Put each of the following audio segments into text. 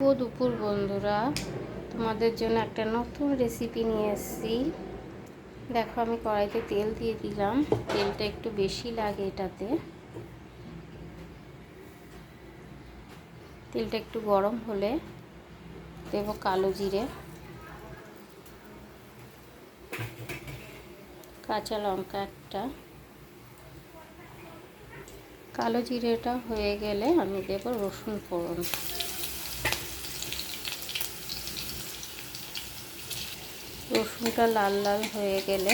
দুপুর বন্ধুরা, তোমাদের জন্য একটা নতুন রেসিপি নিয়ে এসেছি। দেখো, আমি কড়াইতে তেল দিয়ে দিলাম। তেলটা একটু বেশি লাগে এটাতে। তেলটা একটু গরম হলে দেব কালো জিরে, কাঁচা লঙ্কা একটা। কালো জিরেটা হয়ে গেলে আমি দেব রসুন ফোড়ন। রসুনটা লাল লাল হয়ে গেলে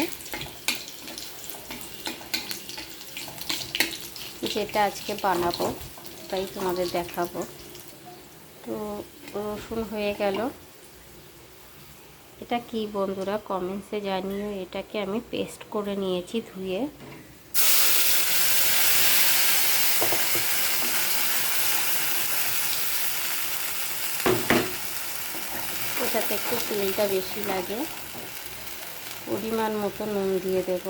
যেটা আজকে বানাবো তাই তোমাদের দেখাবো। তো রসুন হয়ে গেল। এটা কি বন্ধুরা, কমেন্টসে জানিও। এটাকে আমি পেস্ট করে নিয়েছি ধুয়ে। এটাতে একটু তেলটা বেশি লাগে। পরিমাণ মতো নুন দিয়ে দেব।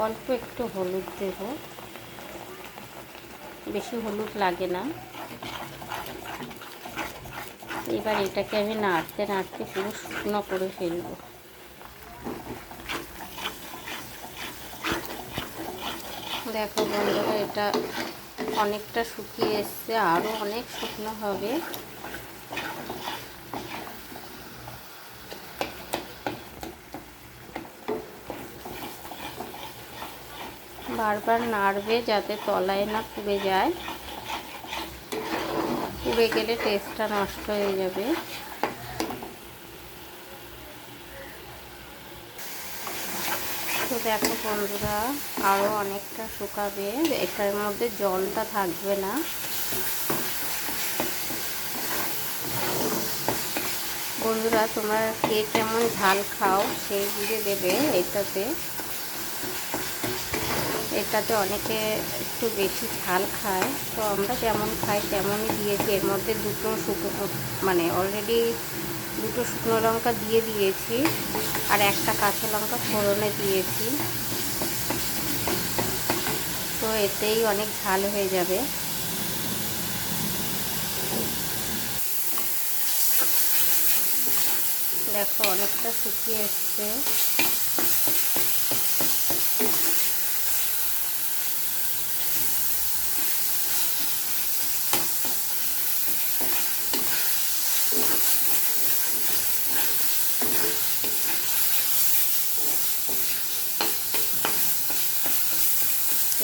অল্প একটু হলুদ দেব, বেশি হলুদ লাগে না। এবার এটাকে আমি নাড়তে নাড়তে পুরো শুকনো করে ফেলব। দেখো বন্ধুরা, এটা অনেকটা শুকিয়ে এসছে, আরও অনেক শুকনো হবে। বারবার নাড়বে যাতে তলায় না পুড়ে যায়। পুড়ে গেলে টেস্টটা নষ্ট হয়ে যাবে। তো দেখো বন্ধুরা, আরও অনেকটা শুকাবে। এটার মধ্যে জলটা থাকবে না। বন্ধুরা, তোমরা কে কেমন ঝাল খাও সেই বুঝে দেবে। এটাতে অনেকে একটু বেশি ঝাল খায়, তো আমরা যেমন খাই তেমনই দিয়েছি। এর মধ্যে অলরেডি দুটো শুকনো লঙ্কা দিয়ে দিয়েছি, আর একটা কাঁচা লঙ্কা ফোড়নে দিয়েছি। তো এতেই অনেক ঝাল হয়ে যাবে। দেখো, অনেকটা শুকিয়ে এসছে।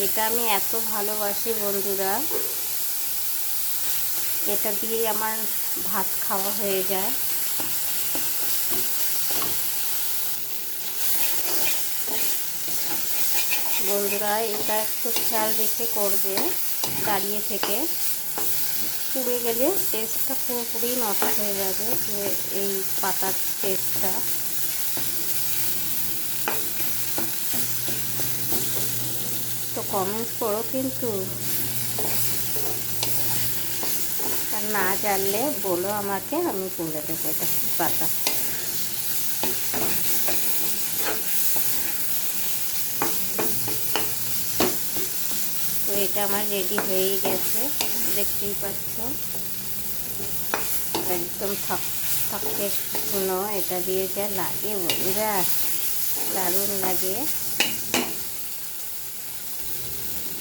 এটা আমি এত ভালোবাসি বন্ধুরা, এটা দিয়েই আমার ভাত খাওয়া হয়ে যায়। বন্ধুরা, এটা একটু খেয়াল রেখে করবে দাঁড়িয়ে থেকে। পুড়ে গেলে টেস্টটা পুরোপুরি নষ্ট হয়ে যাবে, যে এই পাতার টেস্টটা। তো কমেন্টস করো কিন্তু, আর না জানলে বলো আমাকে, আমি বলে দেবো এটা কী পাতা। তো এটা আমার রেডি হয়েই গেছে, দেখতেই পাচ্ছ। একদম থকথকে শুকনো। এটা দিয়ে যা লাগে বন্ধুরা, দারুণ লাগে।